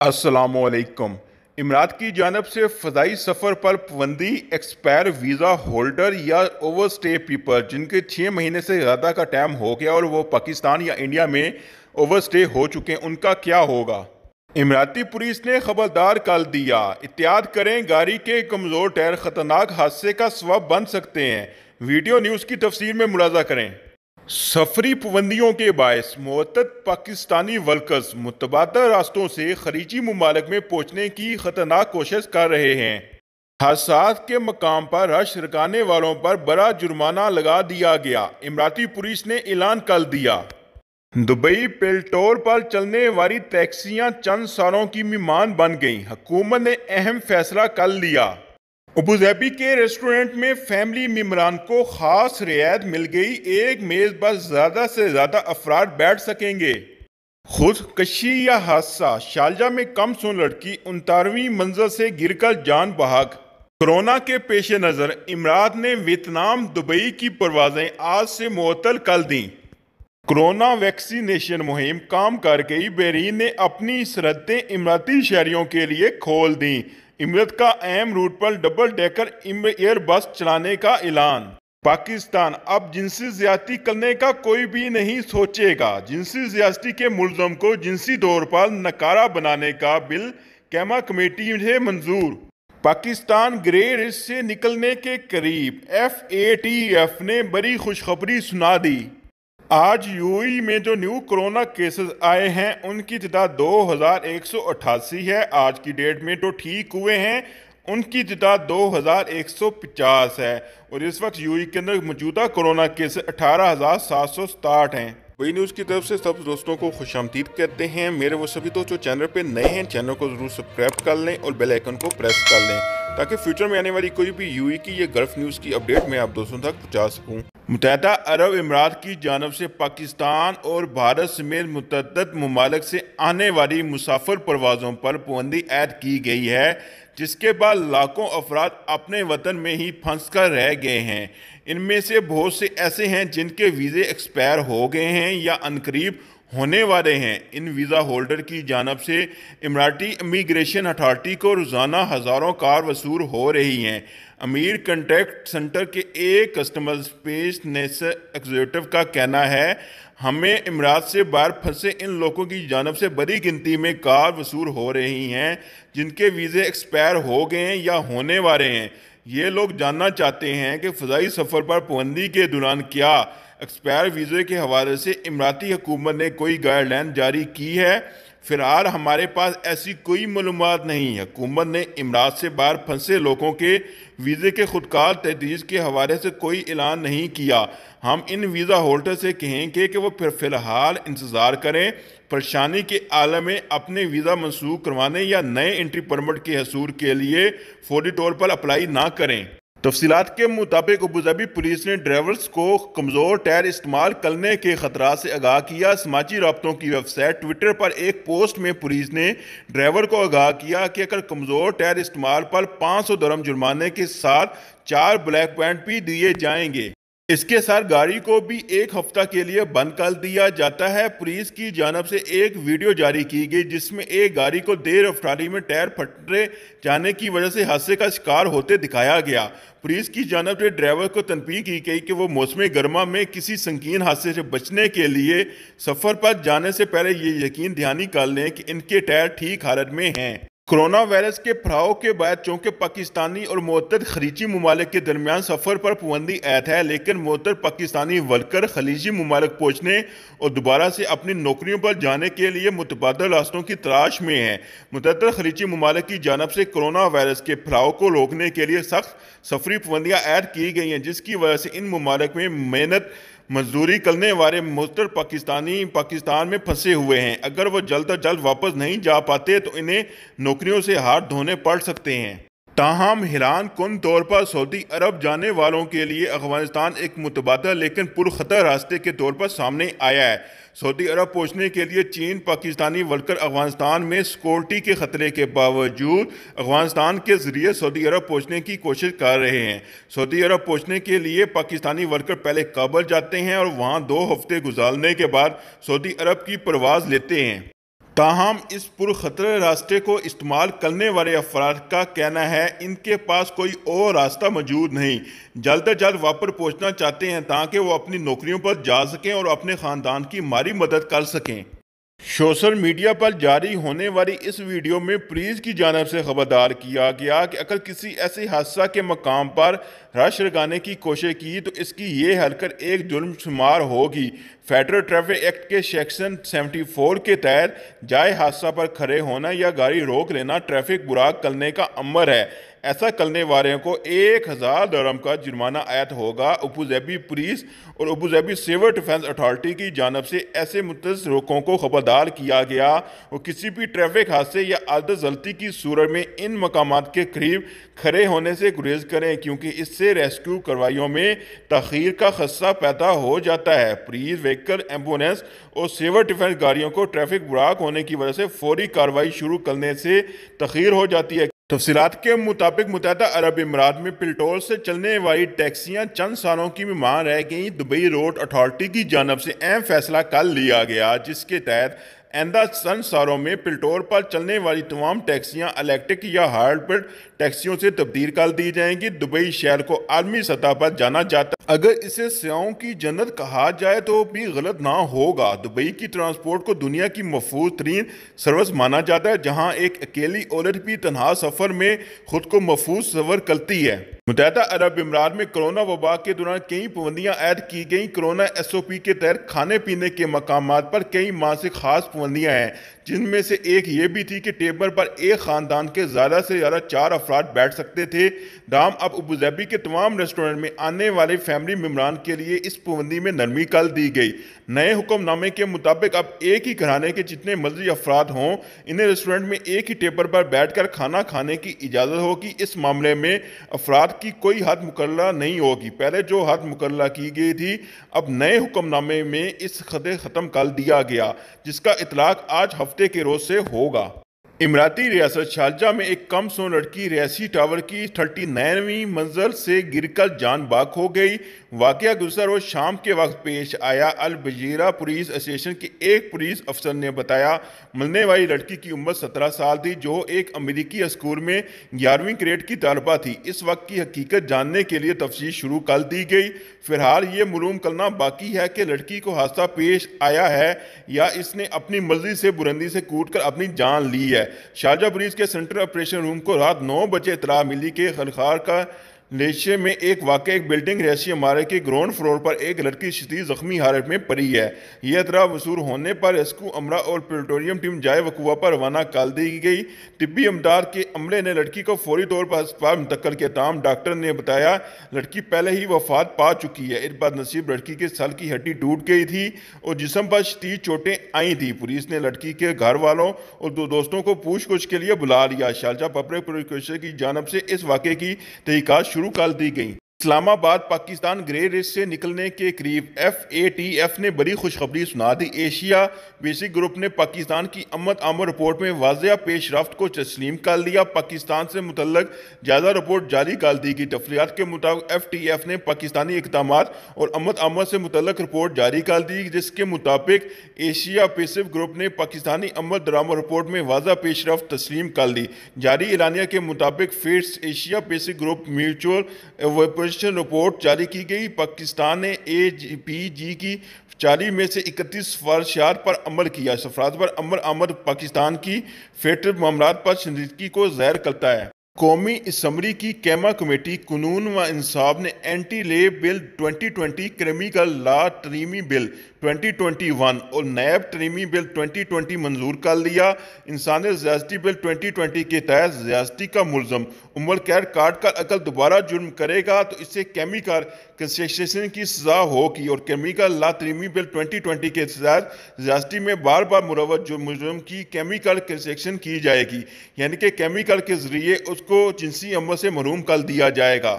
अस्सलाम वालेकुम। इमरात की जानब से फ़ज़ाई सफ़र पर पाबंदी एक्सपायर वीज़ा होल्डर या ओवरस्टे पीपल जिनके 6 महीने से ज़्यादा का टाइम हो गया और वो पाकिस्तान या इंडिया में ओवरस्टे हो चुके हैं, उनका क्या होगा। इमराती पुलिस ने खबरदार कर दिया, एहतियात करें, गाड़ी के कमज़ोर टायर ख़तरनाक हादसे का सबब बन सकते हैं। वीडियो न्यूज़ की तफसीर में मुलाज़ा करें। सफरी पाबंदियों के बायस मुअत्तद पाकिस्तानी वर्कर्स मुतबादल रास्तों से खलीजी मुमालिक में पहुंचने की खतरनाक कोशिश कर रहे हैं। हादसात के मकाम पर रश रुकाने वालों पर बड़ा जुर्माना लगा दिया गया। इमराती पुलिस ने ऐलान कर दिया। दुबई पेल्टोर पर चलने वाली टैक्सियां चंद सालों की मेहमान बन गईं। हुकूमत ने अहम फैसला कर लिया। अबूधाबी के रेस्टोरेंट में फैमिली मेम्बरान को खास रियायत मिल गई। एक मेज पर ज्यादा से ज्यादा अफराद बैठ सकेंगे। खुदकशी या हादसा, शारजा में कम सुन लड़की 39वीं मंजिल से गिरकर जान बहक। कोरोना के पेश नज़र इमरात ने वियतनाम दुबई की परवाजें आज से मुअत्तल कर दी। कोरोना वैक्सीनेशन मुहिम काम कर गई। बहरीन ने अपनी सरहदें इमराती शहरियों के लिए खोल दी। इमरत का अहम रूट पर डबल डेकर एयर बस चलाने का ऐलान। पाकिस्तान अब जिनसी ज्यादती करने का कोई भी नहीं सोचेगा। जिनसी ज्यादती के मुलजम को जिनसी तौर पर नकारा बनाने का बिल कैमा कमेटी से मंजूर। पाकिस्तान ग्रे लिस्ट से निकलने के करीब। FATF ने बड़ी खुशखबरी सुना दी। आज यूएई में जो न्यू कोरोना केसेस आए हैं उनकी तादाद 2188 है। आज की डेट में तो ठीक हुए हैं उनकी तादाद 2150 है और इस वक्त यूएई के अंदर मौजूदा कोरोना केसेस 18,767 हैं। वही न्यूज़ की तरफ से सब दोस्तों को खुशामदीद कहते हैं। मेरे वो सभी दोस्त जो चैनल पे नए हैं चैनल को ज़रूर सब्सक्राइब कर लें और बेल आइकन को प्रेस कर लें ताकि फ्यूचर में आने वाली कोई भी यूएई की या गल्फ न्यूज़ की अपडेट मैं आप दोस्तों तक पहुँचा सकूँ। मुत्तहदा अरब इमारात की जानब से पाकिस्तान और भारत समेत मुतअद्दिद ममालिक से आने वाली मुसाफिर परवाज़ों पर पाबंदी ऐड की गई है, जिसके बाद लाखों अफराद अपने वतन में ही फंस कर रह गए हैं। इनमें से बहुत से ऐसे हैं जिनके वीज़े एक्सपायर हो गए हैं या अनकरीब होने वाले हैं। इन वीज़ा होल्डर की जानब से इमराती इमिग्रेशन अथॉरिटी को रोज़ाना हज़ारों कार वसूल हो रही हैं। अमीर कंटैक्ट सेंटर के एक कस्टमर स्पेस एग्जीक्यूटिव का कहना है, हमें इमरात से बाहर फंसे इन लोगों की जानब से बड़ी गिनती में कार वसूल हो रही हैं जिनके वीज़े एक्सपायर हो गए हैं या होने वाले हैं। ये लोग जानना चाहते हैं कि फ़ज़ाई सफ़र पर पाबंदी के दौरान क्या एक्सपायर वीज़े के हवाले से इमराती हुकूमत ने कोई गाइडलाइन जारी की है। फ़िलहाल हमारे पास ऐसी कोई मालूमात नहीं है। हुकूमत ने इमरात से बाहर फंसे लोगों के वीज़े के खुदकार तजदीद के हवाले से कोई ऐलान नहीं किया। हम इन वीज़ा होल्डर से कहेंगे कि वो फ़िलहाल इंतज़ार करें, परेशानी के आलम में अपने वीज़ा मनसूख करवाने या नए एंट्री परमिट के हसूल के लिए फौरी तौर पर अप्लाई ना करें। तफसीलात के मुताबिक अबूधाबी पुलिस ने ड्राइवर्स को कमज़ोर टायर इस्तेमाल करने के खतरा से आगाह किया। समाजी राब्तों की वेबसाइट ट्विटर पर एक पोस्ट में पुलिस ने ड्राइवर को आगाह किया कि अगर कमज़ोर टायर इस्तेमाल पर 500 दिरहम जुर्माने के साथ 4 ब्लैक पॉइंट भी दिए जाएंगे। इसके साथ गाड़ी को भी एक हफ्ता के लिए बंद कर दिया जाता है। पुलिस की जानब से एक वीडियो जारी की गई जिसमें एक गाड़ी को देर रफ्तारी में टायर फटने जाने की वजह से हादसे का शिकार होते दिखाया गया। पुलिस की जानब से ड्राइवर को तनबीह की गई कि वो मौसम गर्मा में किसी संगीन हादसे से बचने के लिए सफ़र पर जाने से पहले ये यकीन दहानी कर लें कि इनके टायर ठीक हालत में हैं। कोरोना वायरस के फैलाव के बाद चूंकि पाकिस्तानी और मुअत्तद खलीजी ममालिक के दरमियान सफ़र पर पाबंदी ऐद है, लेकिन मुअत्तद पाकिस्तानी वर्कर खलीजी ममालिक पहुँचने और दोबारा से अपनी नौकरियों पर जाने के लिए मुतबादल रास्तों की तलाश में हैं। मुतअद्दिद खलीजी ममालिक की जानब से कोरोना वायरस के फैलाव को रोकने के लिए सख्त सफरी पाबंदियाँ ऐड की गई हैं, जिसकी वजह से इन ममालिक में मेहनत मजदूरी करने वाले मुस्तर पाकिस्तानी पाकिस्तान में फंसे हुए हैं। अगर वो जल्द अज जल्द वापस नहीं जा पाते तो इन्हें नौकरियों से हाथ धोने पड़ सकते हैं। ताहम हैरान कुन तौर पर सऊदी अरब जाने वालों के लिए अफगानिस्तान एक मुतबादल लेकिन पुरखतर रास्ते के तौर पर सामने आया है। सऊदी अरब पहुंचने के लिए चीन पाकिस्तानी वर्कर अफगानिस्तान में सिक्योरिटी के खतरे के बावजूद अफगानिस्तान के जरिए सऊदी अरब पहुंचने की कोशिश कर रहे हैं। सऊदी अरब पहुंचने के लिए पाकिस्तानी वर्कर पहले काबुल जाते हैं और वहां 2 हफ्ते गुजारने के बाद सऊदी अरब की परवाज़ लेते हैं। تاہم اس پرخطر راستے کو استعمال کرنے والے افراد کا کہنا ہے ان کے پاس کوئی اور راستہ موجود نہیں، جلد از جلد واپس پہنچنا چاہتے ہیں تاکہ وہ اپنی نوکریوں پر جا سکیں اور اپنے خاندان کی مالی مدد کر سکیں۔ سوشل میڈیا پر جاری ہونے والی اس ویڈیو میں پولیس کی جانب سے خبردار کیا گیا کہ اگر کسی ایسے حادثہ کے مقام پر رش لگانے کی کوشش کی تو اس کی یہ حرکت ایک جرم شمار ہوگی۔ فیڈرل ٹریفک ایکٹ کے سیکشن 74 کے تحت جائے حادثہ پر کھڑے ہونا یا گاڑی روک لینا ٹریفک براق کرنے کا امر ہے۔ ایسا کرنے والوں کو 1000 درہم کا جرمانہ عائد ہوگا۔ ابوظہبی پولیس اور ابوظہبی سول ڈیفنس اتھارٹی کی جانب سے ایسے متعدد لوگوں کو خبردار کیا گیا اور کسی بھی ٹریفک حادثے یا عدد غلطی کی صورت میں ان مقامات کے قریب کھڑے ہونے سے گریز کریں کیونکہ اس سے ریسکیو کارروائیوں میں تاخیر کا خدشہ پیدا ہو جاتا ہے۔ پولیس وہیکل، ایمبولینس اور سول ڈیفنس گاڑیوں کو ٹریفک براق ہونے کی وجہ سے فوری کارروائی شروع کرنے سے تاخیر ہو جاتی ہے۔ تفصیلات کے مطابق متحدہ عرب امارات میں پٹرول سے چلنے والی ٹیکسیاں چند سالوں کی مہمان رہ گئیں۔ دبئی روڈ اتھارٹی کی جانب سے اہم فیصلہ کر لیا گیا جس کے تحت آئندہ چند سالوں میں پٹرول پر چلنے والی تمام ٹیکسیاں الیکٹرک یا ہائبرڈ ٹیکسیوں سے تبدیل کر دی جائیں گی۔ دبئی شہر کو عالمی سطح پر جانا جاتا ہے۔ اگر اسے سیاحوں کی جنت کہا جائے تو بھی غلط نہ ہوگا۔ دبئی کی ٹرانسپورٹ کو دنیا کی محفوظ ترین سروس مانا جاتا ہے جہاں ایک اکیلی عورت بھی تنہا سفر میں خود کو محفوظ تصور کرتی ہے۔ متحدہ عرب امارات میں کرونا وبا کے دوران کئی پابندیاں عائد کی گئیں۔ کرونا ایس او پی کے تحت کھانے پینے کے مقامات پر کئی ماہ سے خاص پابندیاں ہیں جن میں سے ایک یہ بھی تھی کہ ٹیبل پر ایک خاندان کے زیادہ سے زیادہ 4 افراد بیٹھ سکتے تھے۔ اب ابوظہبی کے تمام ریسٹورنٹ میں آنے والے فیملی ممبران کے لیے اس پابندی میں نرمی کر دی گئی۔ نئے حکم نامے کے مطابق اب ایک ہی گھرانے کے جتنے مرضی افراد ہوں انہیں ریسٹورنٹ میں ایک ہی ٹیبل پر بیٹھ کر کھانا کھانے کی اجازت ہوگی۔ اس معاملے میں افراد کی کوئی حد مقررہ نہیں ہوگی۔ پہلے جو حد مقررہ کی گئی تھی اب نئے حکم نامے میں اس حد ختم کر دیا گیا جس کا اطلاق آج ہفتے کے روز سے ہوگا۔ اماراتی ریاست شارجہ میں ایک کم سن لڑکی رہائشی ٹاور کی 39ویں منزل سے گر کر جان باک ہو گئی۔ واقعہ گزشتہ روز شام کے وقت پیش آیا۔ البجیرہ پولیس اسٹیشن کے ایک پولیس افسر نے بتایا مرنے والی لڑکی کی عمر 17 سال تھی جو ایک امریکی اسکول میں 11ویں گریڈ کی طالبہ تھی۔ اس وقت کی حقیقت جاننے کے لیے تفتیش شروع کر دی گئی۔ فی الحال یہ معلوم کرنا باقی ہے کہ لڑکی کو حادثہ پیش آیا ہے یا اس نے اپنی مرضی سے بلندی سے کود کر اپنی جان لی ہے۔ شارجہ پولیس کے سینٹرل آپریشن روم کو رات 9 بجے اطلاع ملی کہ خلخال کا لیشے میں ایک واقع ایک بلڈنگ رہائشی عمارت کے گراؤنڈ فلور پر ایک لڑکی شدید زخمی حالت میں پڑی ہے۔ یہ اطلاع وصول ہونے پر ریسکیو عملہ اور پیٹرولیم ٹیم جائے وقوع پر روانہ کر دی گئی۔ طبی امداد کے عملے نے لڑکی کو فوری طور پر ہسپتال منتقل کیا تاہم ڈاکٹر نے بتایا لڑکی پہلے ہی وفات پا چکی ہے۔ اس بد نصیب لڑکی کے سر کی ہڈی ٹوٹ گئی تھی اور جسم پر شدید چوٹیں آئی تھیں۔ پولیس نے لڑکی کے گھر والوں اور 2 دوستوں کو پوچھ گچھ کے لیے بلا لیا۔ شارجہ پبلک پروسیکیوشن کی جانب سے اس واقعے کی تحقیقات شروع کر دی گئی۔ اسلام آباد پاکستان گرے لسٹ سے نکلنے کے قریب ایف اے ٹی ایف نے بڑی خوشخبری سنا دی۔ ایشیا پیسفک گروپ نے پاکستان کی آمد رپورٹ میں واضح پیش رفت کو تسلیم کر لیا۔ پاکستان سے متعلق جائزہ رپورٹ جاری کر دی گئی۔ تفصیلات کے مطابق ایف ٹی ایف نے پاکستانی اقدامات اور آمد سے متعلق رپورٹ جاری کر دی جس کے مطابق ایشیا پیسفک گروپ نے پاکستانی آمد درآمد رپورٹ میں واضح پیش رفت تسلیم کر لی۔ جاری اعلامیہ کے مطابق فیڈس Asia Pacific Group mutual evaluation report جاری کی گئی۔ پاکستان نے اے پی جی کی 40 میں سے 31 سفارشات پر عمل کیا۔ سفارشات پر عمل آمد پاکستان کی فیڈرل معاملات پر سنجیدگی کو ظاہر کرتا ہے۔ قومی اسمبلی کی قائمہ کمیٹی قانون و انصاف نے اینٹی ریپ بل 2020، کریمنل لا ترمیمی بل 2021 اور نیب ترمیمی بل 2020 منظور کر لیا۔ انسانی زیادتی بل 2020 کے تحت زیادتی کا ملزم عمر قید کاٹ کر اگر دوبارہ جرم کرے گا تو اسے کیمیکل کنسیشن کی سزا ہوگی اور کریمنل لا ترمیمی بل 2020 کے تحت زیادتی میں بار بار ملوث مجرم کی کیمیکل کنسیشن کی جائے گی، یعنی کہ کیمیکل کے ذریعے اس کو جنسی عمل سے محروم کر دیا جائے گا۔